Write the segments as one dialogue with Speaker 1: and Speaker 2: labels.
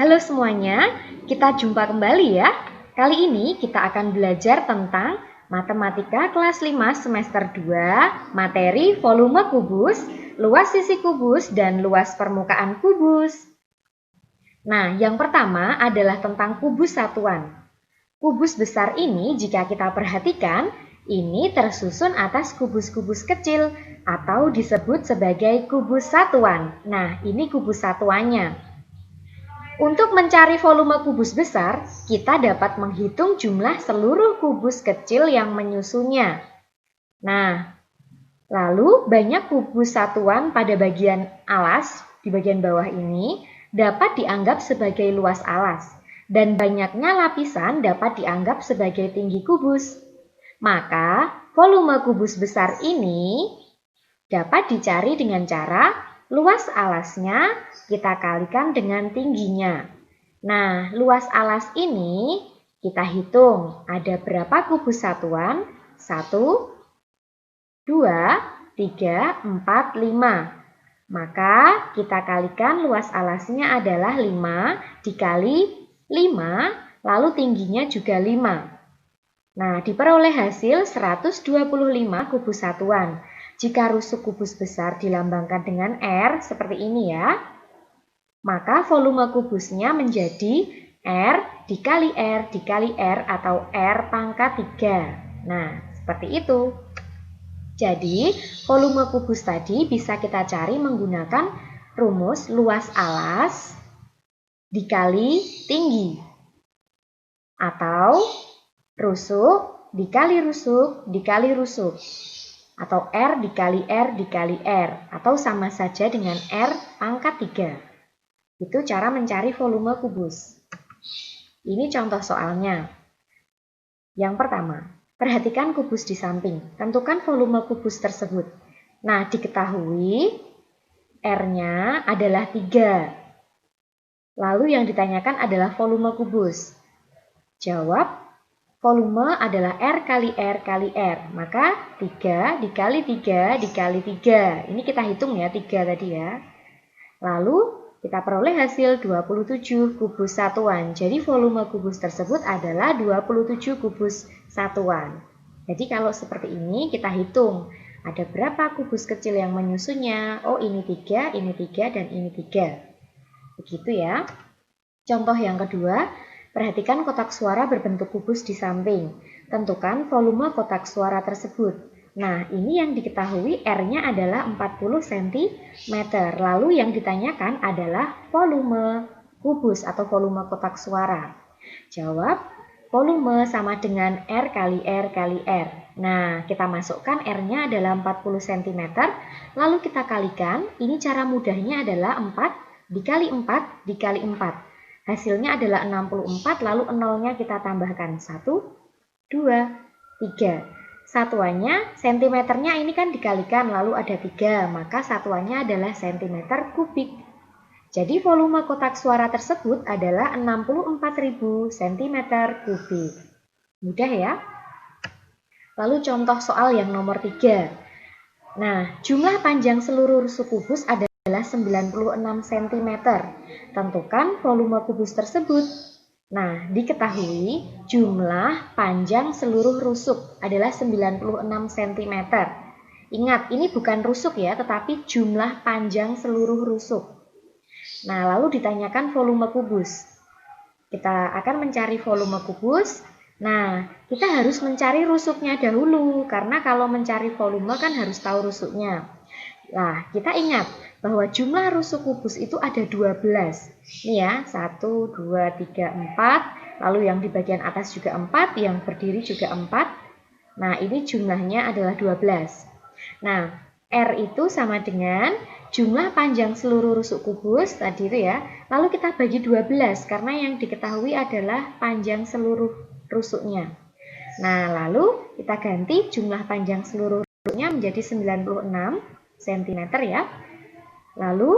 Speaker 1: Halo semuanya, kita jumpa kembali ya. Kali ini kita akan belajar tentang Matematika kelas 5 semester 2, materi volume kubus, luas sisi kubus, dan luas permukaan kubus. Nah, yang pertama adalah tentang kubus satuan. Kubus besar ini jika kita perhatikan, ini tersusun atas kubus-kubus kecil atau disebut sebagai kubus satuan. Nah, ini kubus satuannya. Untuk mencari volume kubus besar, kita dapat menghitung jumlah seluruh kubus kecil yang menyusunnya. Nah, lalu banyak kubus satuan pada bagian alas, di bagian bawah ini, dapat dianggap sebagai luas alas, dan banyaknya lapisan dapat dianggap sebagai tinggi kubus. Maka, volume kubus besar ini dapat dicari dengan cara luas alasnya kita kalikan dengan tingginya. Nah, luas alas ini kita hitung ada berapa kubus satuan? 1, 2, 3, 4, 5. Maka kita kalikan luas alasnya adalah 5 dikali 5, lalu tingginya juga 5. Nah, diperoleh hasil 125 kubus satuan. Jika rusuk kubus besar dilambangkan dengan R seperti ini ya, maka volume kubusnya menjadi R dikali R dikali R atau R pangkat 3. Nah, seperti itu. Jadi, volume kubus tadi bisa kita cari menggunakan rumus luas alas dikali tinggi. Atau rusuk dikali rusuk dikali rusuk. Atau R dikali R dikali R, atau sama saja dengan R pangkat 3. Itu cara mencari volume kubus. Ini contoh soalnya. Yang pertama, perhatikan kubus di samping. Tentukan volume kubus tersebut. Nah, diketahui R-nya adalah 3. Lalu yang ditanyakan adalah volume kubus. Jawab, volume adalah R kali R kali R. Maka 3 dikali 3 dikali 3. Ini kita hitung ya, 3 tadi ya. Lalu kita peroleh hasil 27 kubus satuan. Jadi volume kubus tersebut adalah 27 kubus satuan. Jadi kalau seperti ini kita hitung. Ada berapa kubus kecil yang menyusunnya? Oh, ini 3, ini 3, dan ini 3. Begitu ya. Contoh yang kedua. Perhatikan kotak suara berbentuk kubus di samping. Tentukan volume kotak suara tersebut. Nah, ini yang diketahui R-nya adalah 40 cm. Lalu yang ditanyakan adalah volume kubus atau volume kotak suara. Jawab, volume sama dengan R kali R kali R. Nah, kita masukkan R-nya adalah 40 cm. Lalu kita kalikan. Ini cara mudahnya adalah 4 dikali 4 dikali 4. Hasilnya adalah 64, lalu nolnya kita tambahkan 1, 2, 3. Satuannya, sentimeternya ini kan dikalikan, lalu ada 3, maka satuannya adalah sentimeter kubik. Jadi volume kotak suara tersebut adalah 64.000 cm kubik. Mudah ya? Lalu contoh soal yang nomor 3. Nah, jumlah panjang seluruh rusuk kubus adalah 96 cm. Tentukan volume kubus tersebut. Nah, diketahui jumlah panjang seluruh rusuk adalah 96 cm. Ingat, ini bukan rusuk ya, tetapi jumlah panjang seluruh rusuk. Nah, lalu ditanyakan volume kubus. Kita akan mencari volume kubus. Nah, kita harus mencari rusuknya dahulu, karena kalau mencari volume kan harus tahu rusuknya. Nah, kita ingat bahwa jumlah rusuk kubus itu ada 12. Ini ya, 1, 2, 3, 4. Lalu yang di bagian atas juga 4, yang berdiri juga 4. Nah, ini jumlahnya adalah 12. Nah, R itu sama dengan jumlah panjang seluruh rusuk kubus tadi itu ya. Lalu kita bagi 12 karena yang diketahui adalah panjang seluruh rusuknya. Nah, lalu kita ganti jumlah panjang seluruh rusuknya menjadi 96 cm ya. Lalu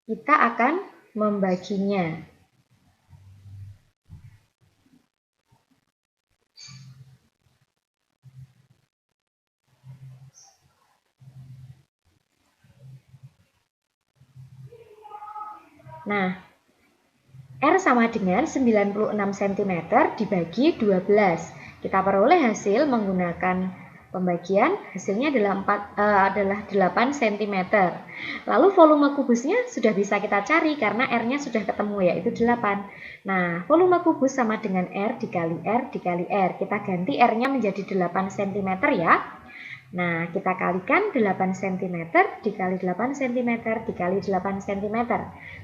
Speaker 1: kita akan membaginya. Nah, R sama dengan 96 cm dibagi 12. Kita peroleh hasil menggunakan pembagian, hasilnya adalah 8 cm. Lalu volume kubusnya sudah bisa kita cari karena R-nya sudah ketemu, yaitu 8. Nah, volume kubus sama dengan R dikali R dikali R. Kita ganti R-nya menjadi 8 cm ya. Nah, kita kalikan 8 cm dikali 8 cm dikali 8 cm.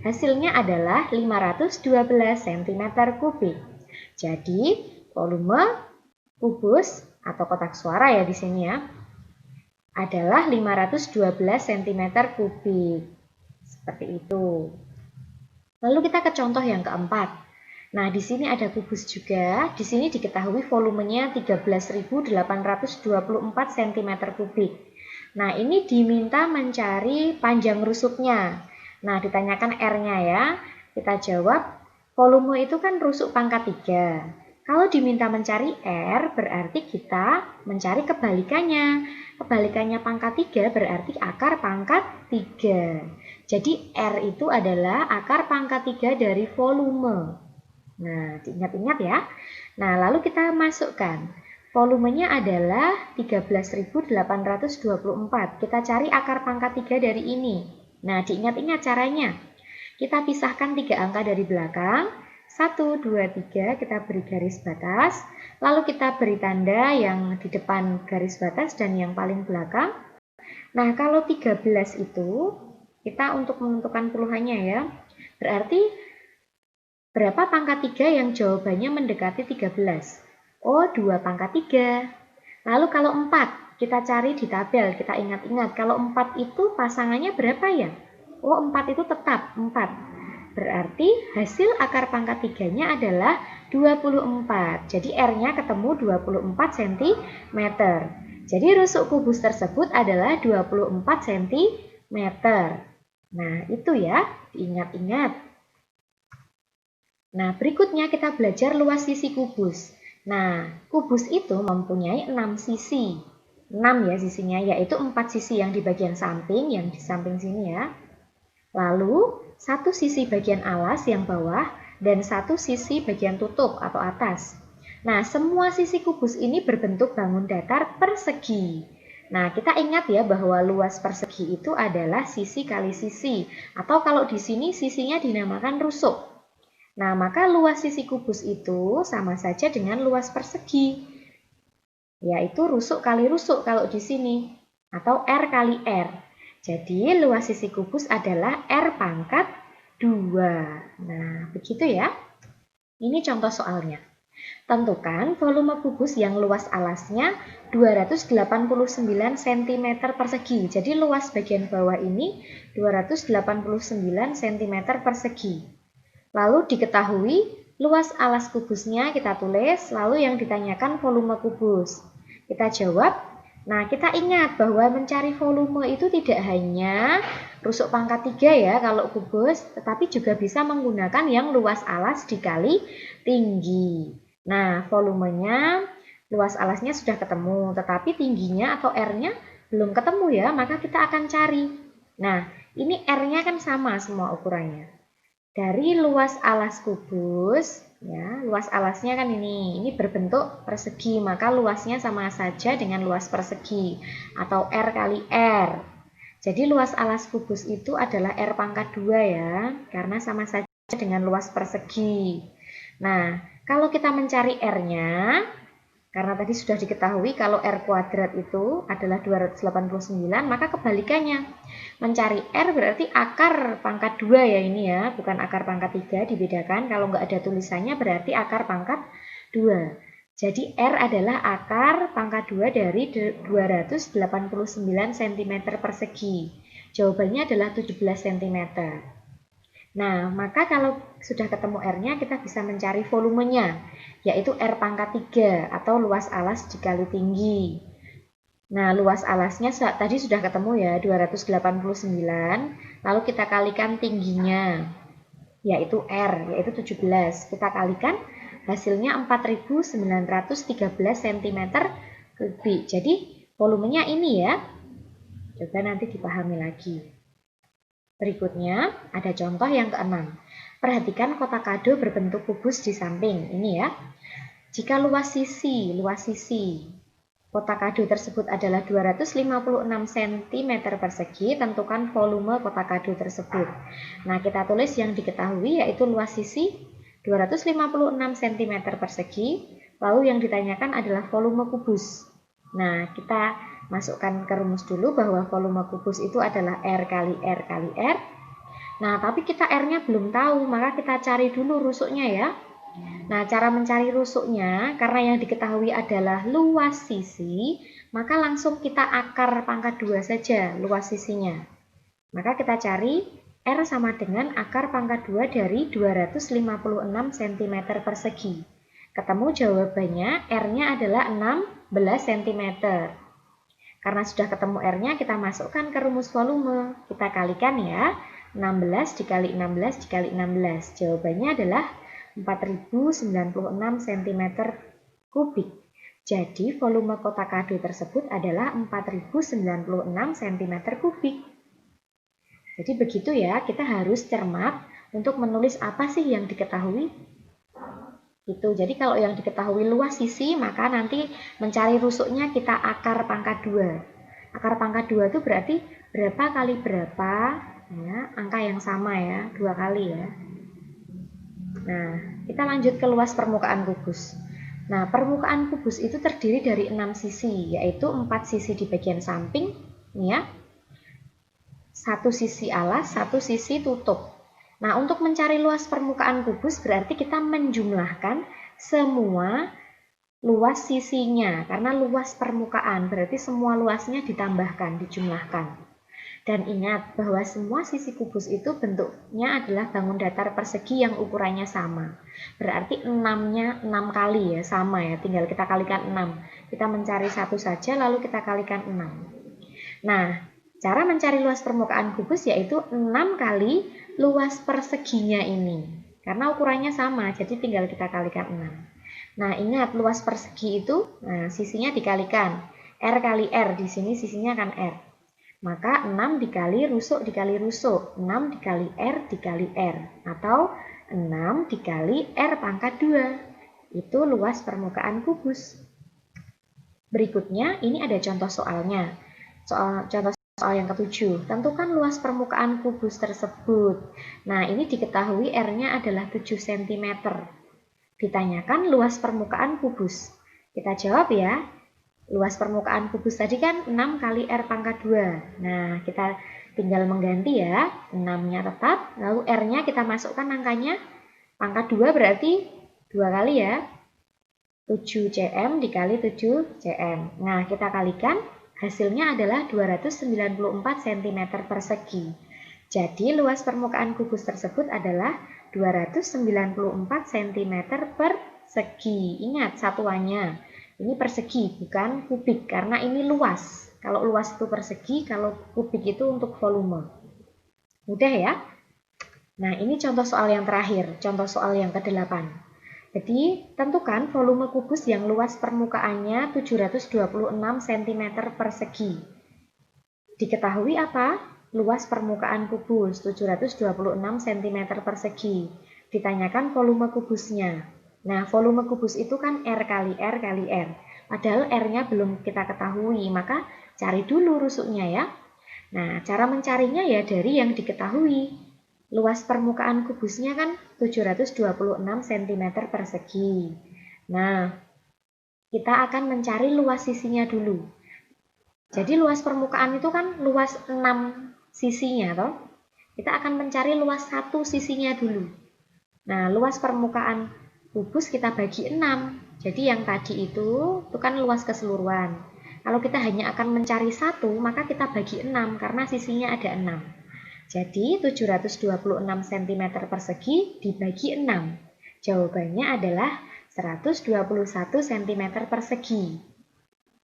Speaker 1: Hasilnya adalah 512 cm kubik. Jadi, volume kubus atau kotak suara ya di sini ya, adalah 512 cm kubik. Seperti itu. Lalu kita ke contoh yang keempat. Nah, di sini ada kubus juga. Di sini diketahui volumenya 13.824 cm kubik. Nah, ini diminta mencari panjang rusuknya. Nah, ditanyakan R-nya ya. Kita jawab, volume itu kan rusuk pangkat 3. Kalau diminta mencari R, berarti kita mencari kebalikannya. Kebalikannya pangkat 3 berarti akar pangkat 3. Jadi R itu adalah akar pangkat 3 dari volume. Nah, diingat-ingat ya. Nah, lalu kita masukkan. Volumenya adalah 13.824. Kita cari akar pangkat 3 dari ini. Nah, diingat-ingat caranya. Kita pisahkan 3 angka dari belakang. 1, 2, 3, kita beri garis batas. Lalu kita beri tanda yang di depan garis batas dan yang paling belakang. Nah, kalau 13 itu, kita untuk menentukan puluhannya ya. Berarti berapa pangkat 3 yang jawabannya mendekati 13? Oh, 2 pangkat 3. Lalu kalau 4, kita cari di tabel, kita ingat-ingat. Kalau 4 itu pasangannya berapa ya? Oh, 4 itu tetap 4. Berarti hasil akar pangkat 3-nya adalah 24. Jadi R-nya ketemu 24 cm. Jadi rusuk kubus tersebut adalah 24 cm. Nah, itu ya, diingat-ingat. Nah, berikutnya kita belajar luas sisi kubus. Nah, kubus itu mempunyai 6 sisi. 6 ya sisinya, yaitu 4 sisi yang di bagian samping, yang di samping sini ya. Lalu, satu sisi bagian alas yang bawah dan satu sisi bagian tutup atau atas. Nah, semua sisi kubus ini berbentuk bangun datar persegi. Nah, kita ingat ya bahwa luas persegi itu adalah sisi kali sisi, atau kalau di sini sisinya dinamakan rusuk. Nah, maka luas sisi kubus itu sama saja dengan luas persegi, yaitu rusuk kali rusuk kalau di sini, atau R kali R. Jadi, luas sisi kubus adalah R pangkat 2. Nah, begitu ya. Ini contoh soalnya. Tentukan volume kubus yang luas alasnya 289 cm persegi. Jadi, luas bagian bawah ini 289 cm persegi. Lalu diketahui luas alas kubusnya kita tulis, lalu yang ditanyakan volume kubus. Kita jawab. Nah, kita ingat bahwa mencari volume itu tidak hanya rusuk pangkat 3 ya kalau kubus, tetapi juga bisa menggunakan yang luas alas dikali tinggi. Nah, volumenya, luas alasnya sudah ketemu, tetapi tingginya atau R-nya belum ketemu ya, maka kita akan cari. Nah, ini R-nya kan sama semua ukurannya. Dari luas alas kubus, ya, luas alasnya kan ini berbentuk persegi, maka luasnya sama saja dengan luas persegi atau R kali R. Jadi luas alas kubus itu adalah R pangkat 2 ya, karena sama saja dengan luas persegi. Nah, kalau kita mencari R-nya, karena tadi sudah diketahui kalau R kuadrat itu adalah 289, maka kebalikannya. Mencari R berarti akar pangkat 2 ya ini ya, bukan akar pangkat 3, dibedakan. Kalau nggak ada tulisannya berarti akar pangkat 2. Jadi R adalah akar pangkat 2 dari 289 cm persegi. Jawabannya adalah 17 cm. Nah, maka kalau sudah ketemu R-nya, kita bisa mencari volumenya, yaitu R pangkat 3 atau luas alas dikali tinggi. Nah, luas alasnya tadi sudah ketemu ya, 289, lalu kita kalikan tingginya, yaitu R, yaitu 17. Kita kalikan, hasilnya 4.913 cm kubik. Jadi, volumenya ini ya. Coba nanti dipahami lagi. Berikutnya, ada contoh yang keenam. Perhatikan kotak kado berbentuk kubus di samping. Ini ya. Jika luas sisi kotak kado tersebut adalah 256 cm persegi, tentukan volume kotak kado tersebut. Nah, kita tulis yang diketahui yaitu luas sisi 256 cm persegi, lalu yang ditanyakan adalah volume kubus. Nah, kita masukkan ke rumus dulu bahwa volume kubus itu adalah R kali R kali R. Nah, tapi kita R-nya belum tahu, maka kita cari dulu rusuknya ya. Nah, cara mencari rusuknya, karena yang diketahui adalah luas sisi, maka langsung kita akar pangkat 2 saja luas sisinya. Maka kita cari R sama dengan akar pangkat 2 dari 256 cm persegi. Ketemu jawabannya, R-nya adalah 16 cm. Karena sudah ketemu R-nya, kita masukkan ke rumus volume. Kita kalikan ya, 16 dikali 16 dikali 16. Jawabannya adalah 4096 cm kubik. Jadi volume kotak kado tersebut adalah 4096 cm kubik. Jadi begitu ya, kita harus cermat untuk menulis apa sih yang diketahui. Gitu. Jadi kalau yang diketahui luas sisi, maka nanti mencari rusuknya kita akar pangkat 2. Akar pangkat 2 itu berarti berapa kali berapa, ya, angka yang sama ya, 2 kali ya. Nah, kita lanjut ke luas permukaan kubus. Nah, permukaan kubus itu terdiri dari 6 sisi, yaitu 4 sisi di bagian samping, ya, 1 sisi alas, 1 sisi tutup. Nah, untuk mencari luas permukaan kubus berarti kita menjumlahkan semua luas sisinya, karena luas permukaan berarti semua luasnya ditambahkan, dijumlahkan. Dan ingat bahwa semua sisi kubus itu bentuknya adalah bangun datar persegi yang ukurannya sama. Berarti 6-nya 6 kali ya, sama ya, tinggal kita kalikan 6. Kita mencari satu saja lalu kita kalikan 6. Nah, cara mencari luas permukaan kubus yaitu 6 kali luas perseginya ini. Karena ukurannya sama, jadi tinggal kita kalikan 6. Nah, ingat luas persegi itu, nah, sisinya dikalikan. R kali R, di sini sisinya kan R. Maka 6 dikali rusuk dikali rusuk, 6 dikali R dikali R, atau 6 dikali R pangkat 2. Itu luas permukaan kubus. Berikutnya, ini ada contoh soalnya. Contoh soal yang ke-7. Tentukan luas permukaan kubus tersebut. Nah, ini diketahui R-nya adalah 7 cm. Ditanyakan luas permukaan kubus. Kita jawab ya. Luas permukaan kubus tadi kan 6 kali R pangkat 2. Nah, kita tinggal mengganti ya. 6-nya tetap, lalu R-nya kita masukkan angkanya. Pangkat 2 berarti 2 kali ya. 7 cm dikali 7 cm. Nah, kita kalikan, hasilnya adalah 294 cm persegi. Jadi, luas permukaan kubus tersebut adalah 294 cm persegi. Ingat satuannya. Ini persegi, bukan kubik, karena ini luas. Kalau luas itu persegi, kalau kubik itu untuk volume. Mudah ya? Nah, ini contoh soal yang terakhir, contoh soal yang ke-8. Jadi, tentukan volume kubus yang luas permukaannya 726 cm persegi. Diketahui apa? Luas permukaan kubus 726 cm persegi. Ditanyakan volume kubusnya. Nah, volume kubus itu kan R kali R kali R. Padahal R-nya belum kita ketahui, maka cari dulu rusuknya ya. Nah, cara mencarinya ya dari yang diketahui. Luas permukaan kubusnya kan 726 cm persegi. Nah, kita akan mencari luas sisinya dulu. Jadi luas permukaan itu kan luas 6 sisinya, toh? Kita akan mencari luas 1 sisinya dulu. Nah, luas permukaan kubus kita bagi 6. Jadi yang tadi itu kan luas keseluruhan. Kalau kita hanya akan mencari 1, maka kita bagi 6 karena sisinya ada 6. Jadi 726 cm persegi dibagi 6. Jawabannya adalah 121 cm persegi.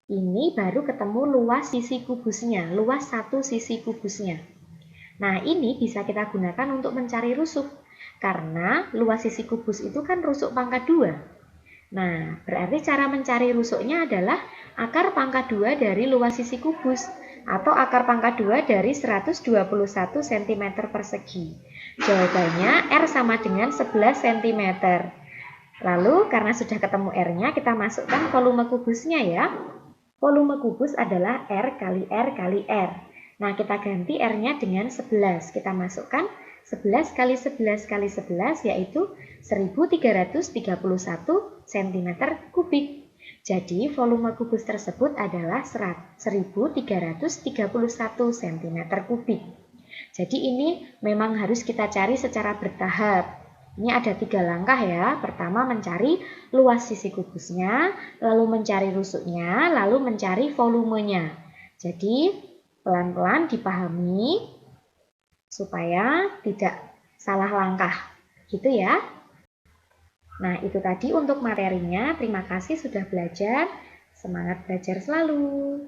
Speaker 1: Ini baru ketemu luas sisi kubusnya, luas 1 sisi kubusnya. Nah, ini bisa kita gunakan untuk mencari rusuk. Karena luas sisi kubus itu kan rusuk pangkat 2. Nah, berarti cara mencari rusuknya adalah akar pangkat 2 dari luas sisi kubus. atau akar pangkat 2 dari 121 cm persegi? Jawabannya R sama dengan 11 cm. Lalu karena sudah ketemu R-nya, kita masukkan volume kubusnya ya. Volume kubus adalah R kali R kali R. Nah, kita ganti R-nya dengan 11. Kita masukkan 11 kali 11 kali 11 yaitu 1331 cm kubik. Jadi volume kubus tersebut adalah 1331 cm kubik. Jadi ini memang harus kita cari secara bertahap. Ini ada 3 langkah ya. Pertama mencari luas sisi kubusnya, lalu mencari rusuknya, lalu mencari volumenya. Jadi pelan-pelan dipahami supaya tidak salah langkah. Gitu ya. Nah, itu tadi untuk materinya. Terima kasih sudah belajar. Semangat belajar selalu.